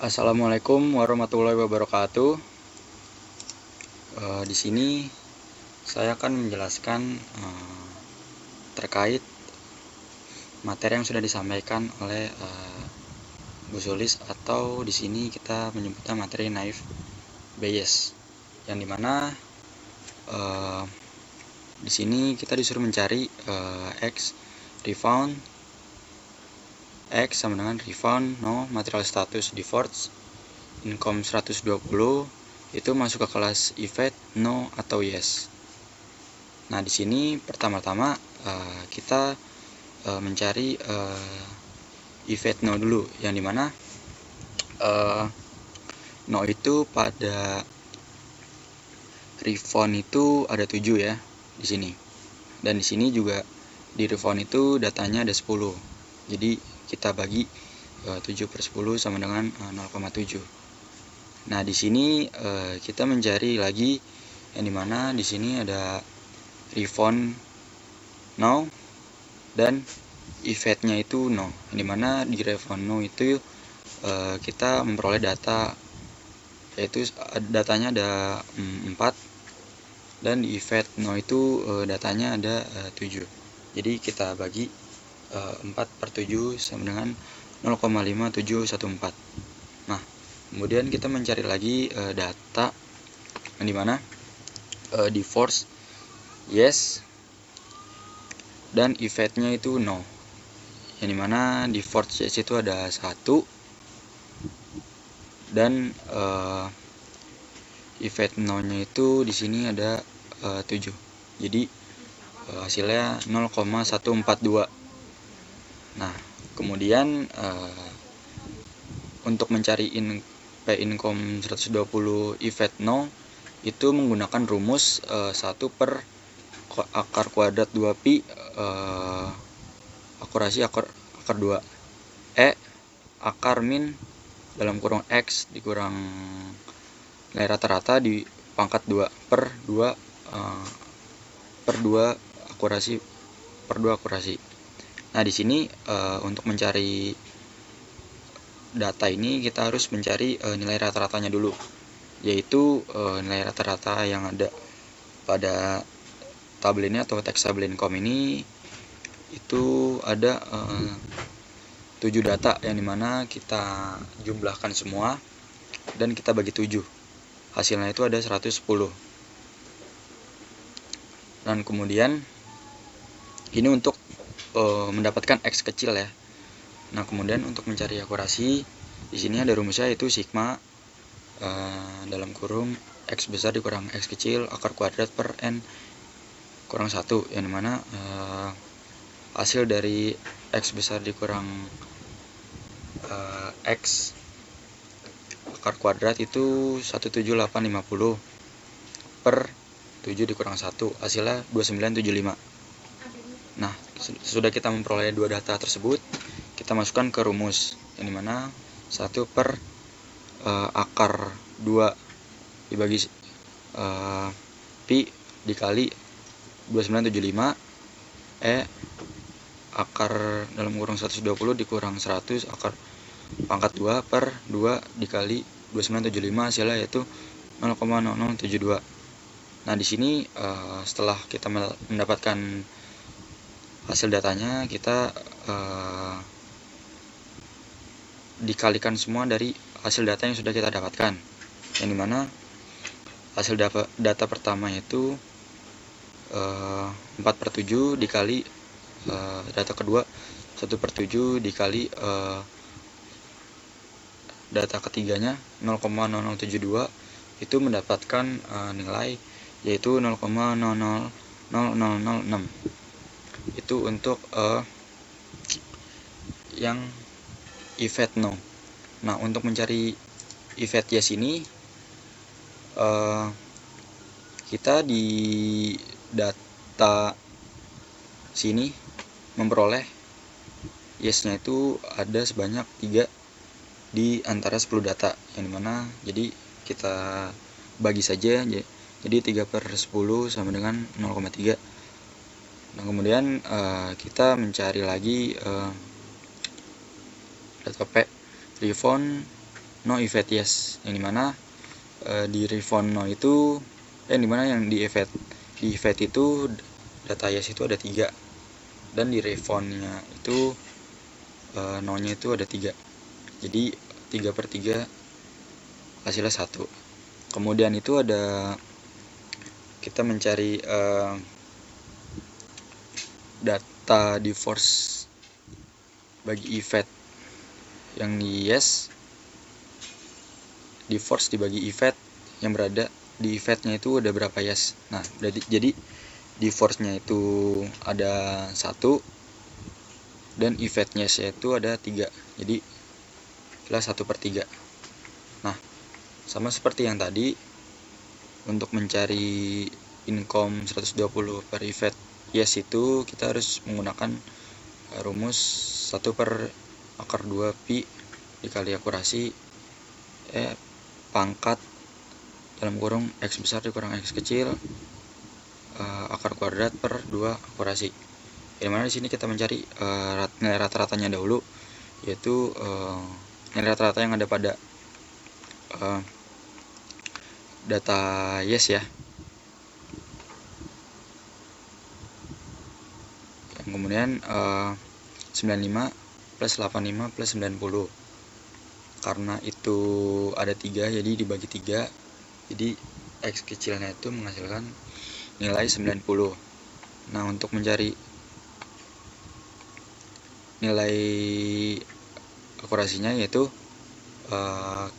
Assalamualaikum warahmatullahi wabarakatuh. Di sini saya akan menjelaskan terkait materi yang sudah disampaikan oleh Bu Sulis, atau di sini kita menyebutnya materi naive Bayes, yang dimana di sini kita disuruh mencari X refound X sama dengan refound no material status defaults income 120 itu masuk ke kelas event no atau yes. Nah, di sini pertama-tama kita mencari event no dulu, yang dimana no itu pada refound itu ada 7 ya di sini. Dan di sini juga di refound itu datanya ada 10. Jadi kita bagi 7/10 sama dengan 0,7. Nah, di sini kita mencari lagi yang dimana di sini ada refound no dan eventnya itu no. Yang dimana di refound no itu kita memperoleh data, yaitu datanya ada 4, dan di event no itu datanya ada 7. Jadi kita bagi 4/7 sama dengan 0,5714. Nah, kemudian kita mencari lagi data yang dimana defaults yes dan eventnya itu no. Yang dimana defaults yes itu ada 1 dan event no-nya itu di sini ada 7. Jadi hasilnya 0,142. Nah, kemudian untuk mencari income 120 event no itu menggunakan rumus 1 per akar kuadrat 2pi akurasi akar 2 akar min dalam kurung x dikurang nilai rata-rata di pangkat 2 per 2 akurasi per 2 akurasi. Nah, di sini untuk mencari data ini kita harus mencari nilai rata-ratanya dulu, yaitu nilai rata-rata yang ada pada tabel ini atau teks tabel income ini itu ada 7 data, yang dimana kita jumlahkan semua dan kita bagi 7. Hasilnya itu ada 110. Dan kemudian ini untuk mendapatkan X kecil ya. Nah, kemudian untuk mencari akurasi di sini ada rumusnya, yaitu sigma dalam kurung X besar dikurang X kecil akar kuadrat per N kurang 1, yang dimana hasil dari X besar dikurang X akar kuadrat itu 17850 per 7 dikurang 1, hasilnya 2975. Nah, sudah kita memperoleh 2 data tersebut, kita masukkan ke rumus, yang dimana 1 per akar 2 dibagi pi dikali 2975 akar dalam kurung 120 dikurang 100 akar pangkat 2 per 2 dikali 2975, hasilnya yaitu 0,0072. Nah, di sini setelah kita mendapatkan hasil datanya, kita dikalikan semua dari hasil data yang sudah kita dapatkan, yang dimana hasil data pertama itu 4/7 dikali data kedua 1/7 dikali data ketiganya 0,0072, itu mendapatkan nilai yaitu 0,000006. Itu untuk yang event no. Nah, untuk mencari event yes ini kita di data sini memperoleh yes-nya itu ada sebanyak 3 di antara 10 data, yang dimana jadi kita bagi saja, jadi 3/10 sama dengan 0,3. Nah, kemudian kita mencari lagi data P refound no event yes, yang dimana di refund no itu yang dimana yang di event itu data yes itu ada 3, dan di refundnya itu no nya itu ada 3, jadi 3/3 hasilnya 1. Kemudian itu ada kita mencari data di force bagi event yang di yes, di force dibagi event yang berada di eventnya itu ada berapa yes. Nah berarti jadi di force-nya itu ada 1 dan eventnya itu ada 3, jadi adalah 1/3. Nah sama seperti yang tadi, untuk mencari income 120 per event yes itu kita harus menggunakan rumus 1/akar 2 pi dikali akurasi pangkat dalam kurung x besar dikurang x kecil akar kuadrat per 2 akurasi. Dimana di sini kita mencari nilai rata-ratanya dahulu, yaitu nilai rata-rata yang ada pada data yes ya. Yang kemudian 95 plus 85 plus 90. Karena itu ada 3, jadi dibagi 3. Jadi x kecilnya itu menghasilkan nilai 90. Nah, untuk mencari nilai akurasinya yaitu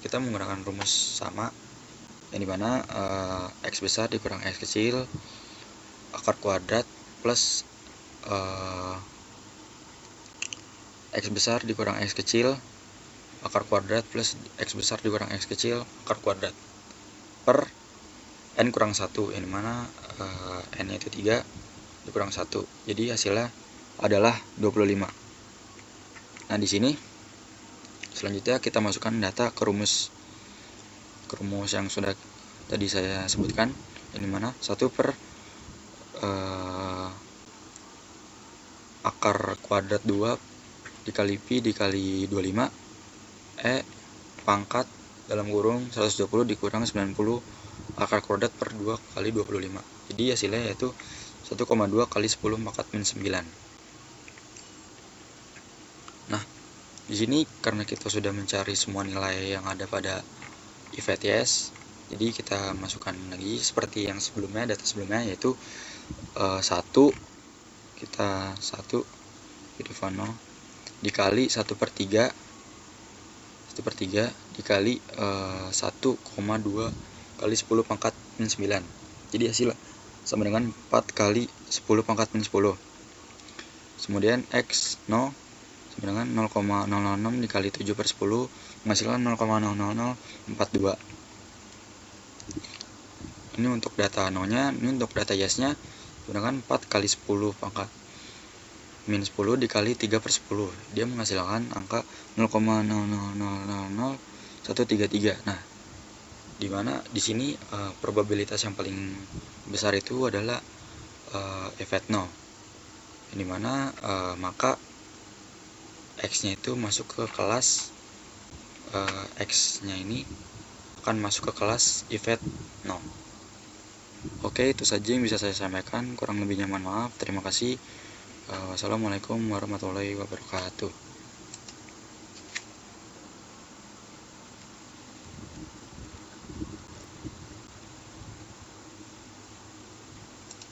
kita menggunakan rumus sama, yang dimana x besar dikurang x kecil akar kuadrat plus x besar dikurang x kecil akar kuadrat plus x besar dikurang x kecil akar kuadrat per n kurang 1, yang dimana n nya itu 3 dikurang 1, jadi hasilnya adalah 25. Nah di sini selanjutnya kita masukkan data ke rumus yang sudah tadi saya sebutkan, yang dimana 1 per akar kuadrat 2 dikali pi dikali 25 pangkat dalam kurung 120 dikurang 90 akar kuadrat per 2 kali 25. Jadi hasilnya yaitu 1,2 kali 10 pangkat min 9. Nah, di sini karena kita sudah mencari semua nilai yang ada pada event yes, jadi kita masukkan lagi seperti yang sebelumnya, data sebelumnya, yaitu 1 kita 1 dikali 1/3 dikali 1,2 kali 10 pangkat min 9. Jadi hasil sama dengan 4 kali 10 pangkat min 10. Kemudian x no sama dengan 0,006 dikali 7/10 menghasilkan 0,00042. Ini untuk data no nya, ini untuk data yes nya gunakan 4 kali 10 pangkat min 10 dikali 3/10, dia menghasilkan angka 0,0000133. Nah, dimana di sini probabilitas yang paling besar itu adalah event no, dimana maka x nya itu masuk ke kelas x nya ini akan masuk ke kelas event no. Oke, itu saja yang bisa saya sampaikan, kurang lebihnya mohon maaf. Terima kasih. Wassalamualaikum warahmatullahi wabarakatuh.